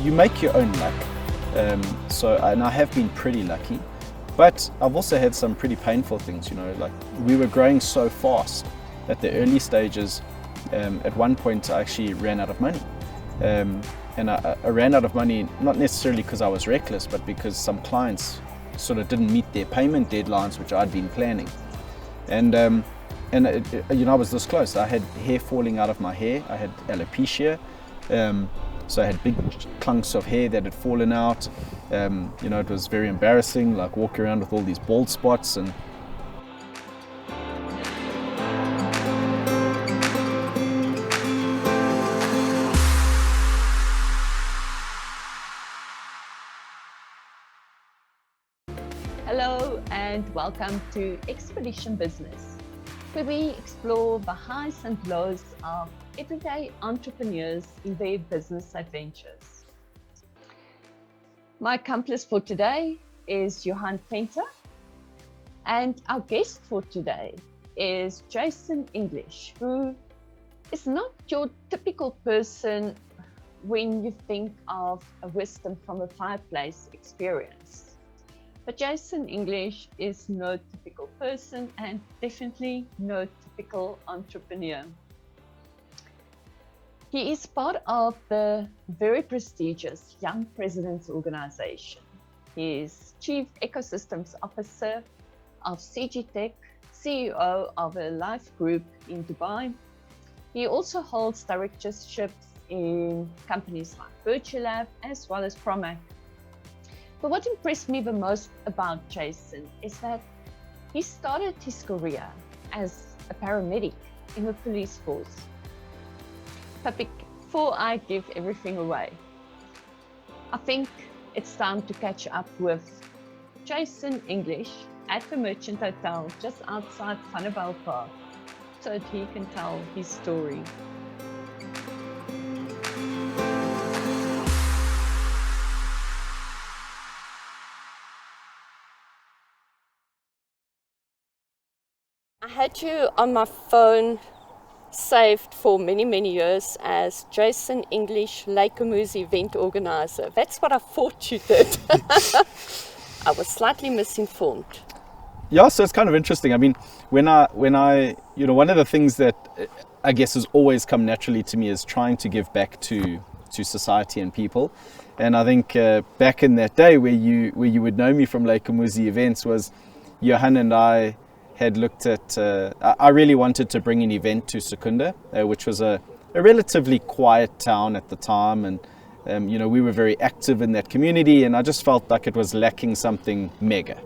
you make your own luck. And I have been pretty lucky, but I've also had some pretty painful things, like we were growing so fast at the early stages. At one point I actually ran out of money. And I ran out of money, not necessarily because I was reckless, but because some clients sort of didn't meet their payment deadlines, which I'd been planning. And I was this close. I had hair falling out of my hair. I had alopecia. So I had big clunks of hair that had fallen out. It was very embarrassing, like walking around with all these bald spots. And Hello and welcome to Expedition Business, where we explore the highs and lows of everyday entrepreneurs in their business adventures. My accomplice for today is Johan Penter, and our guest for today is Jason English, who is not your typical person when you think of a wisdom from a fireplace experience. But Jason English is no typical person and definitely no typical entrepreneur. He is part of the very prestigious Young Presidents Organization. He is Chief Ecosystems Officer of CG Tech, CEO of Al Laith Group in Dubai. He also holds directorships in companies like Virtulab as well as Prommac. But what impressed me the most about Jason is that he started his career as a paramedic in the police force. But before I give everything away, I think it's time to catch up with Jason English at the Merchant Hotel just outside Vanderbijl Park so that he can tell his story. I had you on my phone saved for many, many years as Jason English Lake event organizer. That's what I thought you did. I was slightly misinformed. yeah, so it's kind of interesting. I mean, when I one of the things that I guess has always come naturally to me is trying to give back to society and people. And I think back in that day where you would know me from Lake events was Johan and I had looked at, I really wanted to bring an event to Secunda, which was a relatively quiet town at the time. And, we were very active in that community, and I just felt like it was lacking something mega.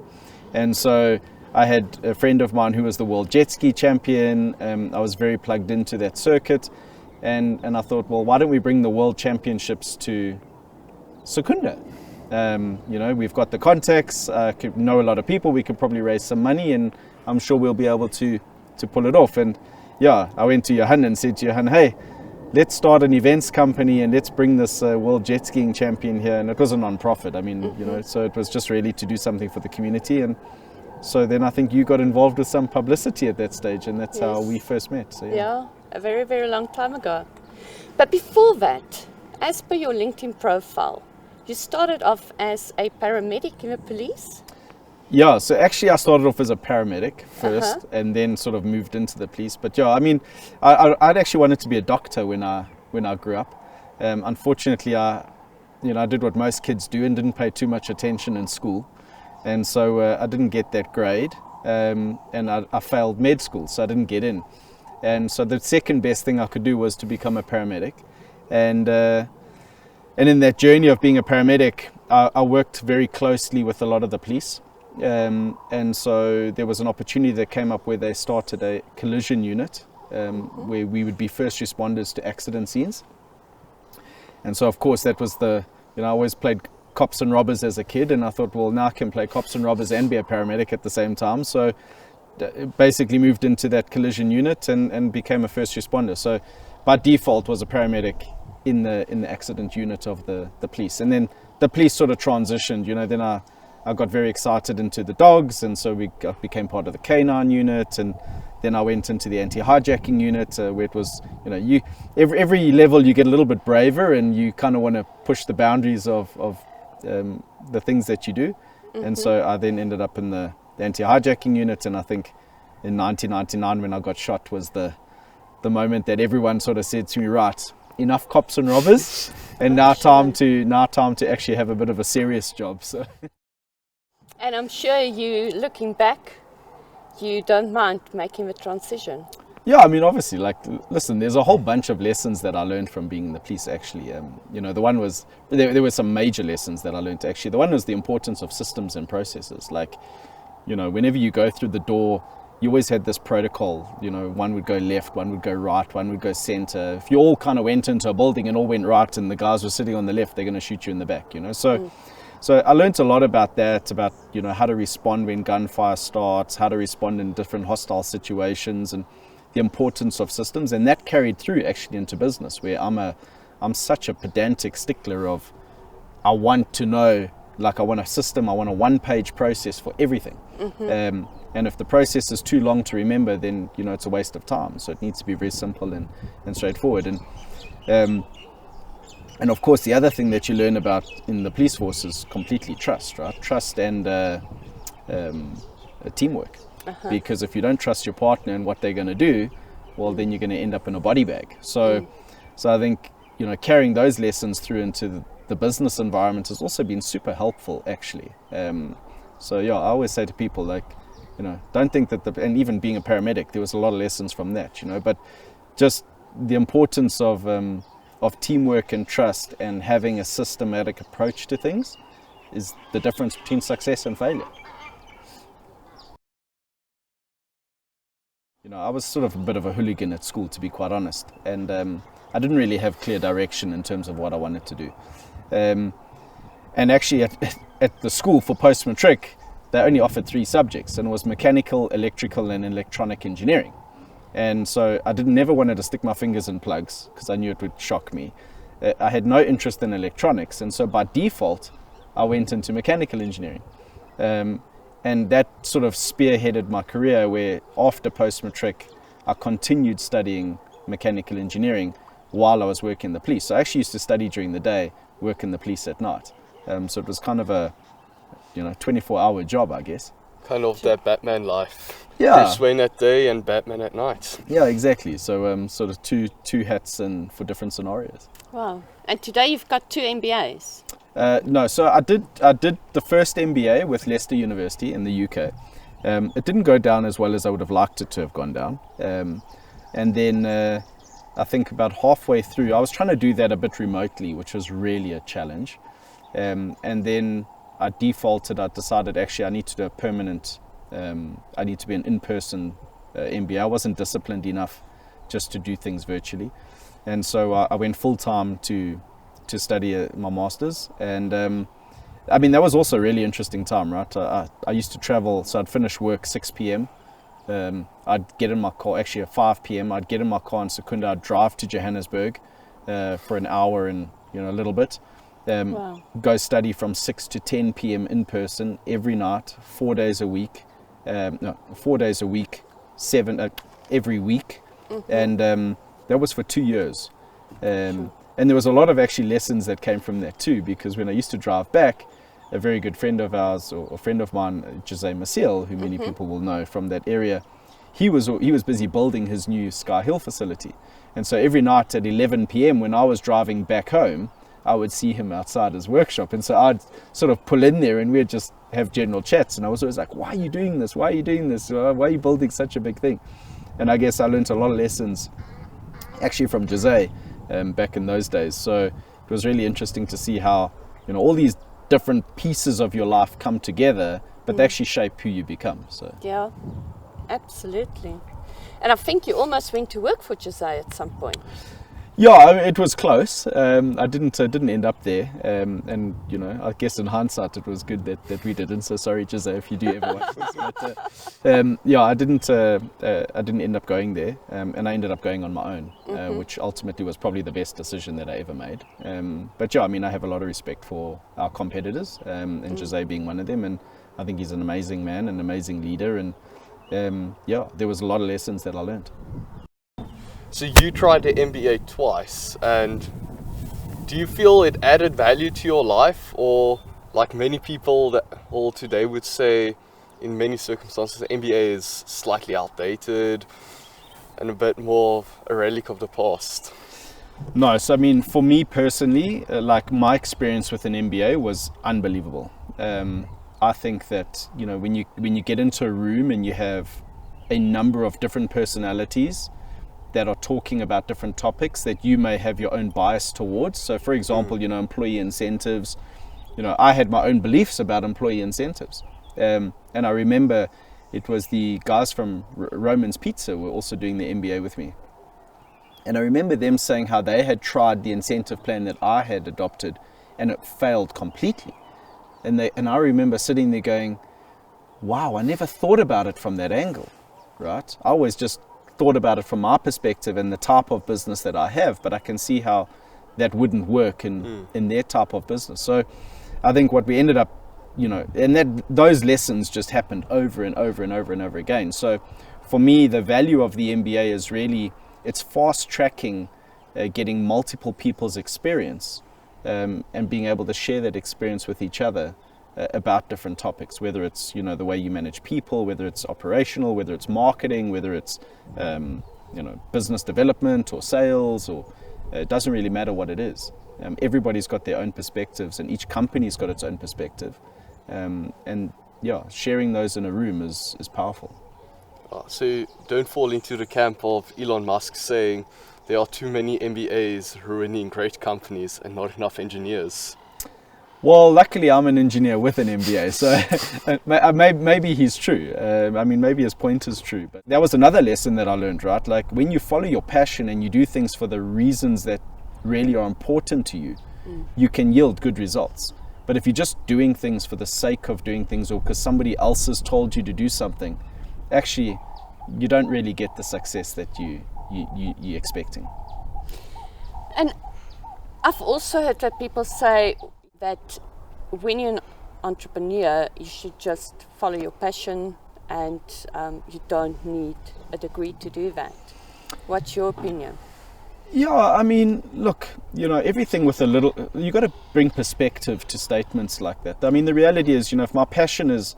And so I had a friend of mine who was the world jet ski champion. I was very plugged into that circuit. And I thought, well, why don't we bring the world championships to Secunda? We've got the contacts, could know a lot of people, we could probably raise some money, and I'm sure we'll be able to pull it off. And yeah, I went to Johan and said to Johan, hey, let's start an events company and let's bring this world jet skiing champion here. And it was a non-profit. I mean, so it was just really to do something for the community. And so then I think you got involved with some publicity at that stage, and that's how we first met. So yeah, a very, very long time ago. But before that, as per your LinkedIn profile, you started off as a paramedic in the police? Yeah, so actually I started off as a paramedic first, and then sort of moved into the police. But yeah, I mean, I'd actually wanted to be a doctor when I grew up. Unfortunately, I did what most kids do and didn't pay too much attention in school, and so I didn't get that grade, and I failed med school, so I didn't get in. And so the second best thing I could do was to become a paramedic, and in that journey of being a paramedic, I worked very closely with a lot of the police. And so there was an opportunity that came up where they started a collision unit, where we would be first responders to accident scenes. And so of course that was I always played cops and robbers as a kid, and I thought, well, now I can play cops and robbers and be a paramedic at the same time. So basically moved into that collision unit and became a first responder. So by default was a paramedic in the accident unit of the police. And then the police sort of transitioned, then I got very excited into the dogs, and so became part of the canine unit, and Then I went into the anti-hijacking unit, where it was, every level you get a little bit braver, and you kind of want to push the boundaries of the things that you do. And so I then ended up in the anti-hijacking unit, and I think in 1999 when I got shot was the moment that everyone sort of said to me, right, enough cops and robbers, and now time to actually have a bit of a serious job. So. And I'm sure you, looking back, you don't mind making the transition. Yeah, I mean, obviously, listen, there's a whole bunch of lessons that I learned from being in the police, actually. The one was, there were some major lessons that I learned, actually. The one was the importance of systems and processes. Whenever you go through the door, you always had this protocol, one would go left, one would go right, one would go center. If you all kind of went into a building and all went right and the guys were sitting on the left, they're going to shoot you in the back, So I learned a lot about that, about, how to respond when gunfire starts, how to respond in different hostile situations, and the importance of systems. And that carried through actually into business, where I'm such a pedantic stickler of, I want to know, I want a system, I want a one-page process for everything. And if the process is too long to remember, then, it's a waste of time. So it needs to be very simple and straightforward. And of course, the other thing that you learn about in the police force is completely trust, right? Trust and teamwork. Because if you don't trust your partner and what they're going to do, well, then you're going to end up in a body bag. So I think, carrying those lessons through into the business environment has also been super helpful, actually. I always say to people, don't think that and even being a paramedic, there was a lot of lessons from that, but just the importance of teamwork and trust and having a systematic approach to things is the difference between success and failure. I was sort of a bit of a hooligan at school, to be quite honest, and I didn't really have clear direction in terms of what I wanted to do. And actually at the school for post-matric, they only offered 3 subjects, and it was mechanical, electrical and electronic engineering. And so I never wanted to stick my fingers in plugs because I knew it would shock me. I had no interest in electronics, and so by default I went into mechanical engineering. And that sort of spearheaded my career, where after post-matric I continued studying mechanical engineering while I was working in the police. So I actually used to study during the day, work in the police at night. So it was kind of a 24-hour job, I guess. Kind of that Batman life. Yeah. Bruce Wayne at day and Batman at night. Yeah, exactly. So sort of two hats and for different scenarios. Wow. And today you've got 2 MBAs. No, so I did the first MBA with Leicester University in the UK. It didn't go down as well as I would have liked it to have gone down. And then I think about halfway through, I was trying to do that a bit remotely, which was really a challenge. And then I defaulted. I decided actually I need to do a permanent, I need to be an in-person MBA. I wasn't disciplined enough just to do things virtually. And so I went full-time to study my master's. And that was also a really interesting time, right? I used to travel, so I'd finish work 6 p.m. I'd get in my car, actually at 5 p.m. I'd get in my car in Secunda, I'd drive to Johannesburg for an hour and a little bit. Wow. Go study from 6 to 10 p.m. in person every night, 4 days a week. 4 days a week, every week. And that was for 2 years. And there was a lot of actually lessons that came from that too, because when I used to drive back, a very good friend of ours, or a friend of mine, Jose Maciel, who many people will know from that area, he was busy building his new Sky Hill facility. And so every night at 11 p.m. when I was driving back home, I would see him outside his workshop. And so I'd sort of pull in there and we'd just have general chats. And I was always like, why are you doing this? Why are you doing this? Why are you building such a big thing? And I guess I learned a lot of lessons actually from Jose back in those days. So it was really interesting to see how, all these different pieces of your life come together, but they actually shape who you become. So Yeah, absolutely. And I think you almost went to work for Jose at some point. Yeah, it was close. I didn't end up there, and I guess in hindsight it was good that we didn't. So sorry, Jose, if you do ever watch this. But yeah, I didn't end up going there, and I ended up going on my own, which ultimately was probably the best decision that I ever made. But yeah, I have a lot of respect for our competitors, and Jose being one of them, and I think he's an amazing man, an amazing leader, and there was a lot of lessons that I learned. So you tried the MBA twice, and do you feel it added value to your life, or like many people that all today would say, in many circumstances, the MBA is slightly outdated and a bit more a relic of the past? No, so I mean, for me personally, like my experience with an MBA was unbelievable. I think that, you know, when you get into a room and you have a number of different personalities that are talking about different topics that you may have your own bias towards. So for example, you know, employee incentives, you know, I had my own beliefs about employee incentives. And I remember it was the guys from Roman's Pizza were also doing the MBA with me. And I remember them saying how they had tried the incentive plan that I had adopted and it failed completely. And I remember sitting there going, wow, I never thought about it from that angle, right? I always just thought about it from my perspective and the type of business that I have, but I can see how that wouldn't work in their type of business. So I think what we ended up, you know, and those lessons just happened over and over and over and over again. So for me, the value of the MBA is really, it's fast tracking getting multiple people's experience and being able to share that experience with each other about different topics, whether it's, you know, the way you manage people, whether it's operational, whether it's marketing, whether it's, you know, business development or sales, or it doesn't really matter what it is. Everybody's got their own perspectives and each company's got its own perspective. And yeah, sharing those in a room is powerful. So don't fall into the camp of Elon Musk saying there are too many MBAs ruining great companies and not enough engineers. Well, luckily I'm an engineer with an MBA, so maybe he's true. I mean, maybe his point is true. But that was another lesson that I learned, right? Like when you follow your passion and you do things for the reasons that really are important to you, you can yield good results. But if you're just doing things for the sake of doing things or because somebody else has told you to do something, actually, you don't really get the success that you're expecting. And I've also heard that people say that when you're an entrepreneur, you should just follow your passion and you don't need a degree to do that. What's your opinion? Yeah, I mean, look, you know, everything with a little, you got to bring perspective to statements like that. I mean, the reality is, you know, if my passion is,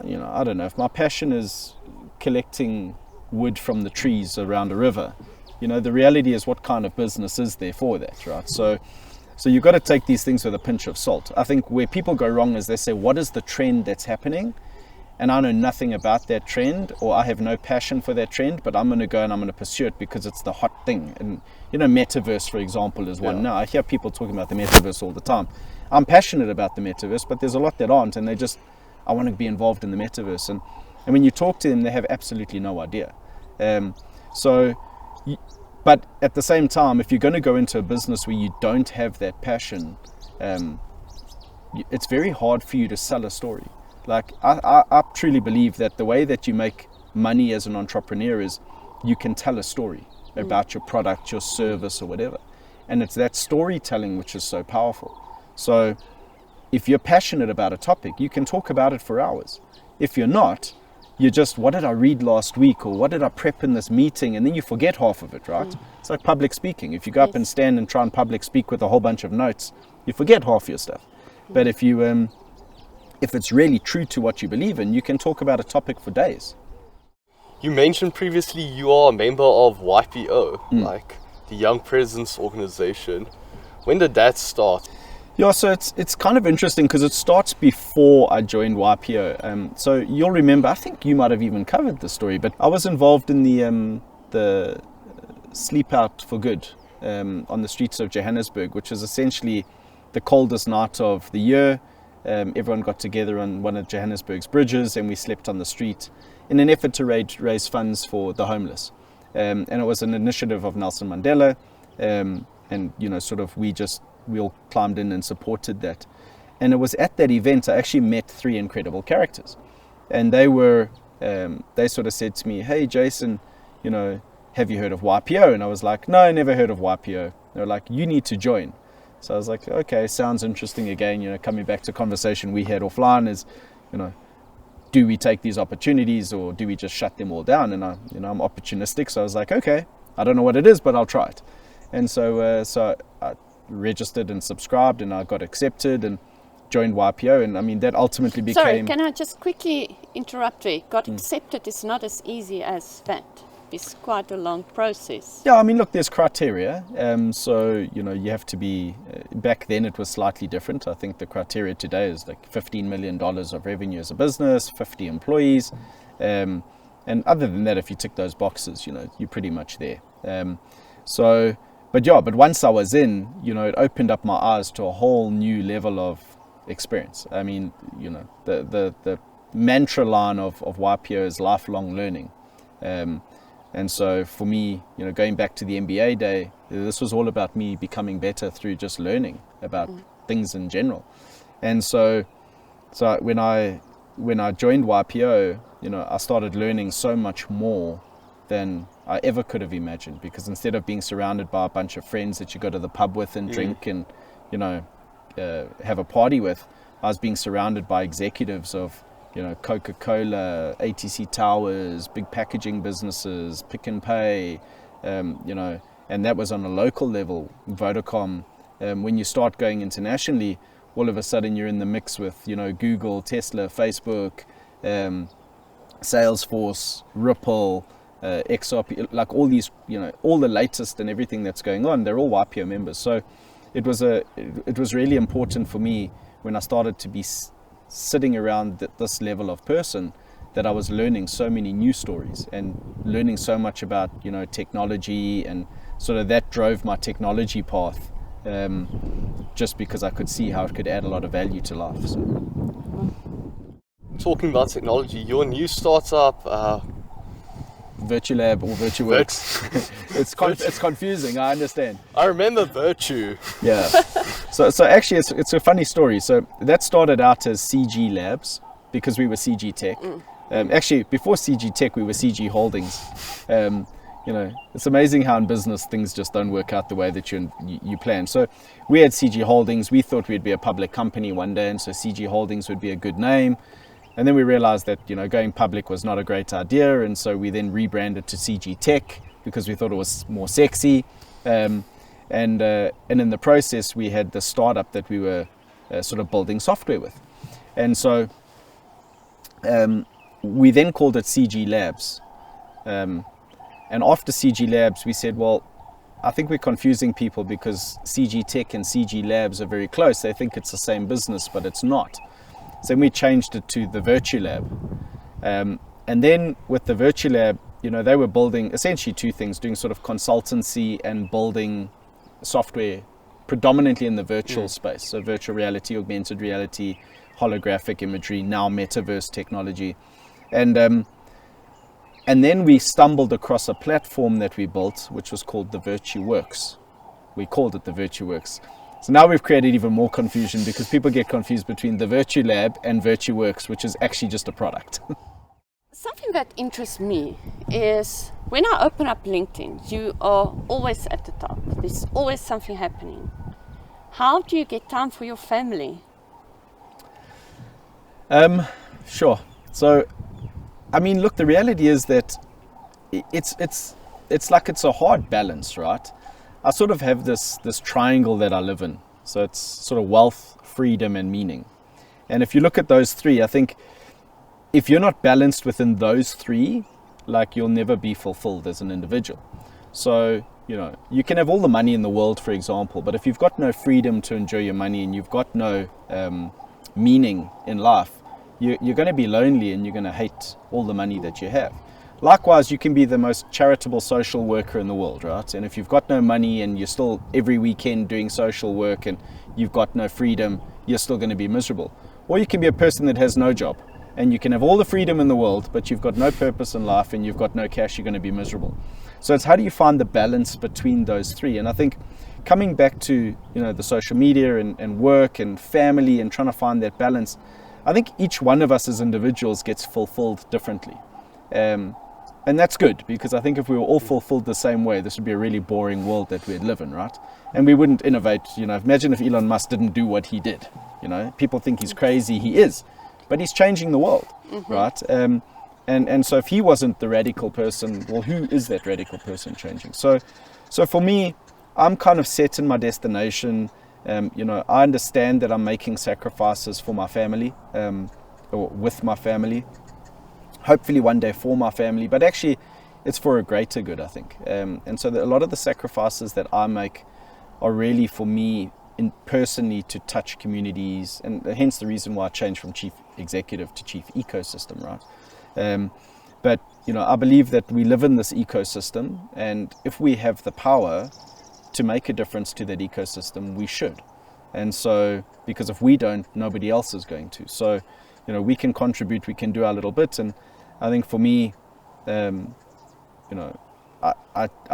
you know, I don't know, if my passion is collecting wood from the trees around a river, you know, the reality is what kind of business is there for that, right? So you've got to take these things with a pinch of salt. I think where people go wrong is they say, what is the trend that's happening? And I know nothing about that trend, or I have no passion for that trend, but I'm going to go and I'm going to pursue it because it's the hot thing. And, you know, metaverse, for example, is one. Now, I hear people talking about the metaverse all the time. I'm passionate about the metaverse, but there's a lot that aren't, and I want to be involved in the metaverse. And when you talk to them, they have absolutely no idea. But at the same time, if you're going to go into a business where you don't have that passion, it's very hard for you to sell a story. Like, I truly believe that the way that you make money as an entrepreneur is you can tell a story about your product, your service, or whatever. And it's that storytelling which is so powerful. So if you're passionate about a topic, you can talk about it for hours. If you're not, you're just, what did I read last week, or what did I prep in this meeting? And then you forget half of it, right? It's like public speaking. If you go up and stand and try and public speak with a whole bunch of notes, you forget half your stuff. But if it's really true to what you believe in, you can talk about a topic for days. You mentioned previously you are a member of YPO, like the Young Presidents Organization. When did that start? Yeah, so it's kind of interesting because it starts before I joined YPO. So you'll remember, I think you might have even covered the story, but I was involved in the sleep out for good on the streets of Johannesburg, which is essentially the coldest night of the year. Everyone got together on one of Johannesburg's bridges and we slept on the street in an effort to raise funds for the homeless. And it was an initiative of Nelson Mandela. And, you know, sort of we all climbed in and supported that. And it was at that event I actually met 3 incredible characters. And they sort of said to me, hey, Jason, you know, have you heard of YPO? And I was like, no, I never heard of YPO. They were like, you need to join. So I was like, okay, sounds interesting again, you know, coming back to conversation we had offline is, you know, do we take these opportunities or do we just shut them all down? And I'm opportunistic, so I was like, okay, I don't know what it is, but I'll try it. And so I registered and subscribed, and I got accepted and joined YPO. And I mean, that ultimately became... Sorry, can I just quickly interrupt there? Got accepted is not as easy as that. It's quite a long process. Yeah, I mean, look, there's criteria. So, you have to be... back then it was slightly different. I think the criteria today is like $15 million of revenue as a business, 50 employees. And other than that, if you tick those boxes, you're pretty much there. But once I was in, it opened up my eyes to a whole new level of experience. I mean, the mantra line of YPO is lifelong learning. And so for me, going back to the MBA day, this was all about me becoming better through just learning about things in general. And so when I joined YPO, I started learning so much more than I ever could have imagined, because instead of being surrounded by a bunch of friends that you go to the pub with and drink and, have a party with, I was being surrounded by executives of, Coca-Cola, ATC Towers, big packaging businesses, Pick and Pay, and that was on a local level, Vodacom. When you start going internationally, all of a sudden you're in the mix with, Google, Tesla, Facebook, Salesforce, Ripple, XRP, like all these, all the latest and everything that's going on, they're all YPO members. So it was really important for me when I started to be sitting around this level of person, that I was learning so many new stories and learning so much about, technology, and sort of that drove my technology path, just because I could see how it could add a lot of value to life. So. Talking about technology, your new startup, Virtulab or VirtuWorks. It's confusing, I understand. I remember Virtue. Yeah. So actually it's a funny story. So that started out as CG Labs because we were CG Tech. Actually, before CG Tech, we were CG Holdings. It's amazing how in business things just don't work out the way that you plan. So we had CG Holdings. We thought we'd be a public company one day, and so CG Holdings would be a good name. And then we realized that, going public was not a great idea. And so we then rebranded to CG Tech because we thought it was more sexy. And in the process, we had the startup that we were sort of building software with. And so we then called it CG Labs. And after CG Labs, we said, well, I think we're confusing people because CG Tech and CG Labs are very close. They think it's the same business, but it's not. So then we changed it to the Virtulab. And then with the Virtulab, they were building essentially two things, doing sort of consultancy and building software predominantly in the virtual space. So virtual reality, augmented reality, holographic imagery, now metaverse technology. And then we stumbled across a platform that we built, which was called the VirtuWorks. We called it the VirtuWorks. So now we've created even more confusion because people get confused between the Virtulab and VirtuWorks, which is actually just a product. Something that interests me is when I open up LinkedIn, you are always at the top. There's always something happening. How do you get time for your family? Sure. So, I mean, look, the reality is that it's like it's a hard balance, right? I sort of have this triangle that I live in. So it's sort of wealth, freedom, and meaning. And if you look at those three, I think if you're not balanced within those three, like you'll never be fulfilled as an individual. So, you can have all the money in the world, for example, but if you've got no freedom to enjoy your money and you've got no meaning in life, you're going to be lonely and you're going to hate all the money that you have. Likewise, you can be the most charitable social worker in the world, right? And if you've got no money and you're still every weekend doing social work and you've got no freedom, you're still going to be miserable. Or you can be a person that has no job and you can have all the freedom in the world, but you've got no purpose in life and you've got no cash, you're going to be miserable. So it's how do you find the balance between those three? And I think coming back to, the social media and work and family and trying to find that balance, I think each one of us as individuals gets fulfilled differently. And that's good, because I think if we were all fulfilled the same way, this would be a really boring world that we'd live in, right? And we wouldn't innovate. Imagine if Elon Musk didn't do what he did. People think he's crazy. He is. but he's changing the world, right? And so if he wasn't the radical person, well, who is that radical person changing? So for me, I'm kind of set in my destination. I understand that I'm making sacrifices for my family, or with my family, hopefully one day for my family, but actually it's for a greater good, I think. And so a lot of the sacrifices that I make are really for me personally to touch communities, and hence the reason why I changed from chief executive to chief ecosystem, right? But I believe that we live in this ecosystem, and if we have the power to make a difference to that ecosystem, we should. And so, because if we don't, nobody else is going to. So, we can contribute, we can do our little bit. And I think for me, I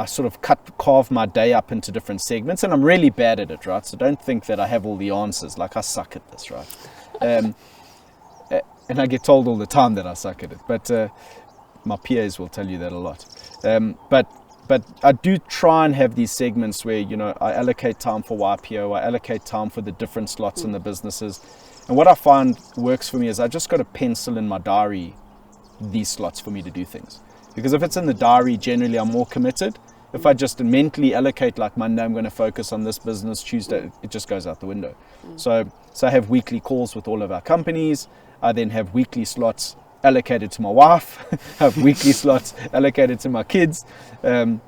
sort of carve my day up into different segments, and I'm really bad at it, right? So don't think that I have all the answers. Like, I suck at this, right? And I get told all the time that I suck at it, but my peers will tell you that a lot. But I do try and have these segments where, I allocate time for YPO, I allocate time for the different slots in the businesses. And what I find works for me is I just got to pencil in my diary these slots for me to do things. Because if it's in the diary, generally I'm more committed. If I just mentally allocate, like Monday I'm going to focus on this business, Tuesday it just goes out the window. So I have weekly calls with all of our companies. I then have weekly slots allocated to my wife, I have weekly slots allocated to my kids. And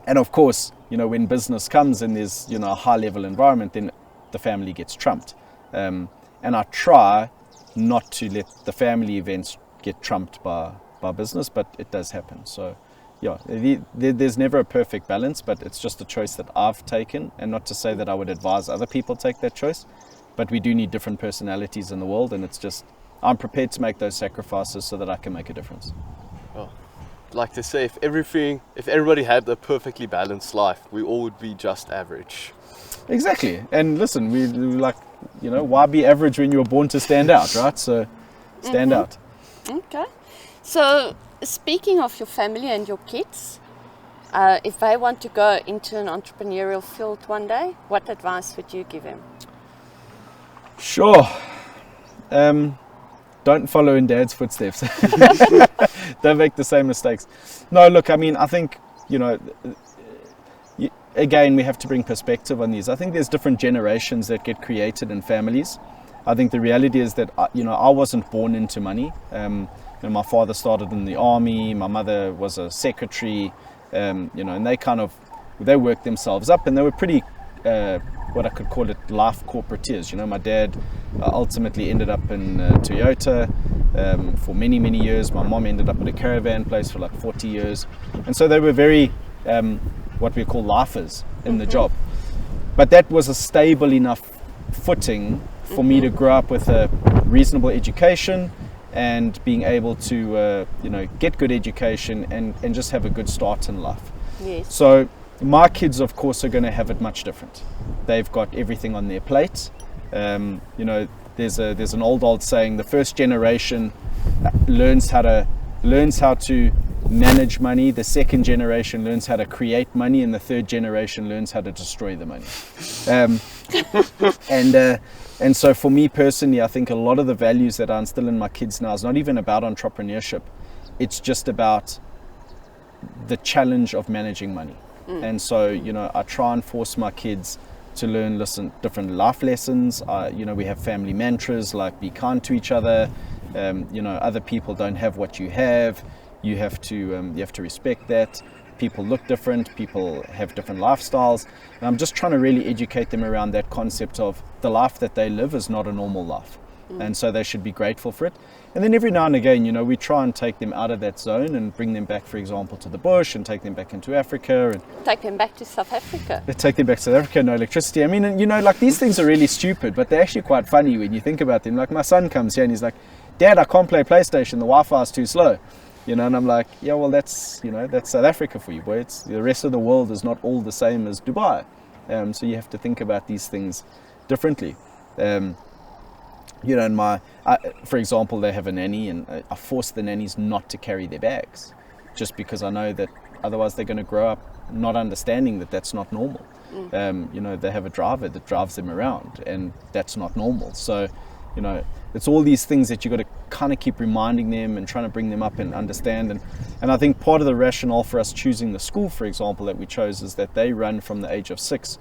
of course, when business comes and there's, a high level environment, then the family gets trumped. And I try not to let the family events get trumped by business, but it does happen. So yeah, there's never a perfect balance, but it's just a choice that I've taken, and not to say that I would advise other people take that choice, but we do need different personalities in the world, and it's just, I'm prepared to make those sacrifices so that I can make a difference. Oh, like to say, if everybody had a perfectly balanced life, we all would be just average. Exactly. And listen, we like, why be average when you were born to stand out, right? So stand out. Okay. So speaking of your family and your kids, if they want to go into an entrepreneurial field one day, what advice would you give them? Sure. Don't follow in Dad's footsteps. Don't make the same mistakes. No, look, I think, again, we have to bring perspective on these. I think there's different generations that get created in families. I think the reality is that, I wasn't born into money. My father started in the army, my mother was a secretary, and they worked themselves up, and they were pretty, what I could call it, life corporateers. My dad ultimately ended up in Toyota for many, many years. My mom ended up at a caravan place for like 40 years. And so they were very, what we call lifers in the job. But that was a stable enough footing for me to grow up with a reasonable education and being able to, get good education and just have a good start in life. Yes. So my kids, of course, are going to have it much different. They've got everything on their plate. There's an old saying: the first generation learns how to manage money. The second generation learns how to create money, and the third generation learns how to destroy the money. And so for me personally, I think a lot of the values that I instill in my kids now is not even about entrepreneurship. It's just about the challenge of managing money. And so, I try and force my kids to learn, different life lessons. We have family mantras like be kind to each other. Other people don't have what you have. You have to respect that. People look different, people have different lifestyles. And I'm just trying to really educate them around that concept of the life that they live is not a normal life. And so they should be grateful for it. And then every now and again, we try and take them out of that zone and bring them back, for example, to the bush, and take them back into Africa. And take them back to South Africa. Take them back to South Africa, no electricity. Like these things are really stupid, but they're actually quite funny when you think about them. Like my son comes here and he's like, Dad, I can't play PlayStation, the Wi-Fi is too slow. And I'm like, yeah, well, that's South Africa for you, boy. It's the rest of the world is not all the same as Dubai. So you have to think about these things differently. For example, they have a nanny, and I force the nannies not to carry their bags, just because I know that otherwise they're going to grow up not understanding that that's not normal. They have a driver that drives them around, and that's not normal. So, you know, it's all these things that you got to kind of keep reminding them and trying to bring them up and understand. And I think part of the rationale for us choosing the school, for example, that we chose is that they run from the age of 6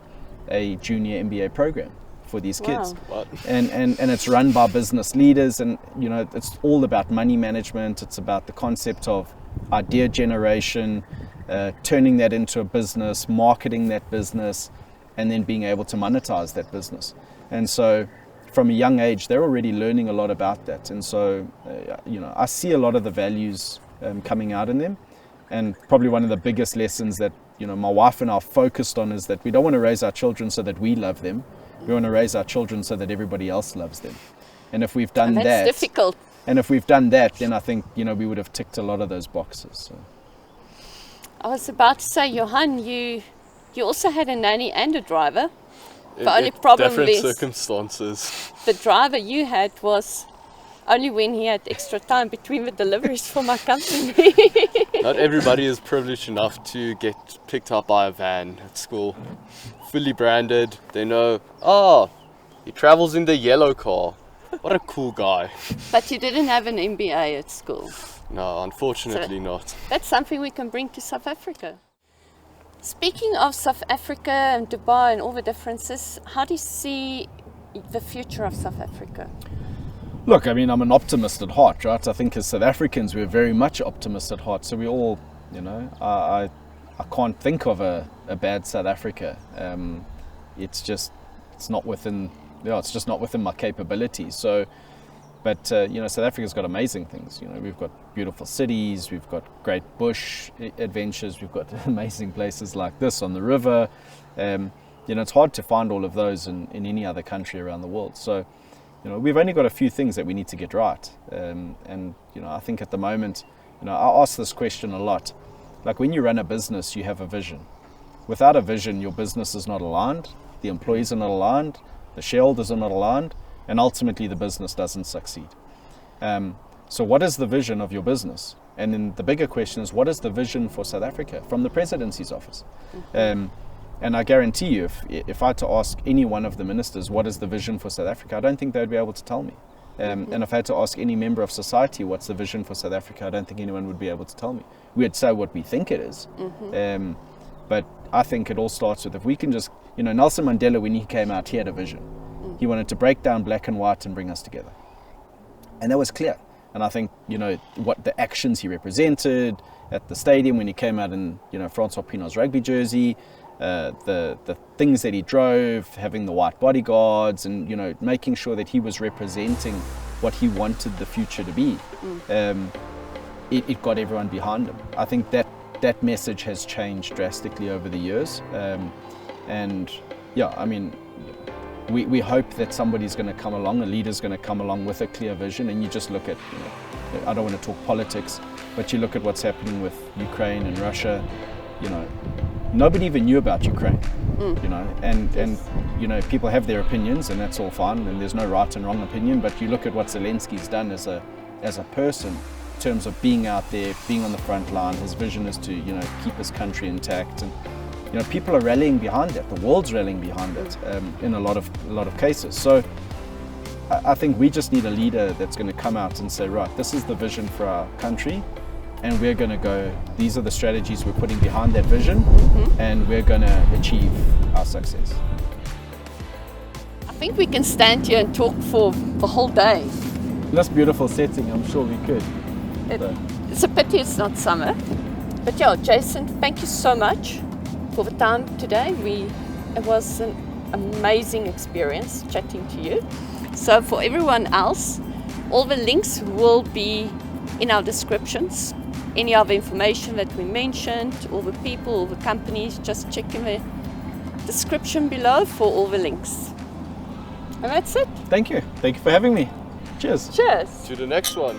a junior MBA program for these kids. Wow. And it's run by business leaders, and you know, it's all about money management. It's about the concept of idea generation, turning that into a business, marketing that business, and then being able to monetize that business. And so from a young age, they're already learning a lot about that. And so, you know, I see a lot of the values coming out in them. And probably one of the biggest lessons that, you know, my wife and I are focused on is that we don't want to raise our children so that we love them. We want to raise our children so that everybody else loves them. And if we've done That's that, difficult. and if we've done that, then I think, you know, we would have ticked a lot of those boxes. So. I was about to say, Johan, you also had a nanny and a driver. The only problem different is circumstances. the driver you had was only when he had extra time between the deliveries for my company. Not everybody is privileged enough to get picked up by a van at school. Fully branded. They know, oh, he travels in the yellow car. What a cool guy. But you didn't have an MBA at school. No, unfortunately not. That's something we can bring to South Africa. Speaking of South Africa and Dubai and all the differences, how do you see the future of South Africa? Look, I mean, I'm an optimist at heart, right? I think as South Africans, we're very much optimists at heart. So we all, you know, I can't think of a bad South Africa. It's just not within my capabilities. So, but you know, South Africa's got amazing things. You know, we've got beautiful cities, we've got great bush adventures, we've got amazing places like this on the river. You know, it's hard to find all of those in any other country around the world. So, you know, we've only got a few things that we need to get right. And you know, I think at the moment, you know, I ask this question a lot. Like when you run a business, you have a vision. Without a vision, your business is not aligned, the employees are not aligned, the shareholders are not aligned, and ultimately the business doesn't succeed. So what is the vision of your business? And then the bigger question is, what is the vision for South Africa from the presidency's office? Mm-hmm. And I guarantee you, if I had to ask any one of the ministers, what is the vision for South Africa, I don't think they'd be able to tell me. And if I had to ask any member of society, what's the vision for South Africa, I don't think anyone would be able to tell me. We'd say what we think it is. Mm-hmm. But I think it all starts with, if we can just, you know, Nelson Mandela, when he came out, he had a vision. He wanted to break down black and white and bring us together. And that was clear. And I think, you know, what the actions he represented at the stadium when he came out in, you know, Francois Pienaar's rugby jersey, the things that he drove, having the white bodyguards, and, you know, making sure that he was representing what he wanted the future to be. It got everyone behind him. I think that message has changed drastically over the years. And yeah, I mean, we hope that somebody's going to come along, a leader's going to come along with a clear vision. And you just look at, you know, I don't want to talk politics, but you look at what's happening with Ukraine and Russia. You know, nobody even knew about Ukraine. You know, and you know, people have their opinions, and that's all fine, and there's no right and wrong opinion. But you look at what Zelensky's done as a person, in terms of being out there, being on the front line. His vision is to, you know, keep his country intact, and you know, people are rallying behind that. The world's rallying behind it in a lot of cases. So I think we just need a leader that's going to come out and say, right, this is the vision for our country, and we're going to go, these are the strategies we're putting behind that vision, and we're going to achieve our success. I think we can stand here and talk for the whole day. In this beautiful setting, I'm sure we could. It's a pity it's not summer. But yeah, Jason, thank you so much for the time today. It was an amazing experience chatting to you. So for everyone else, all the links will be in our descriptions. Any other information that we mentioned, all the people, all the companies, just check in the description below for all the links. And that's it. Thank you. Thank you for having me. Cheers. Cheers. To the next one.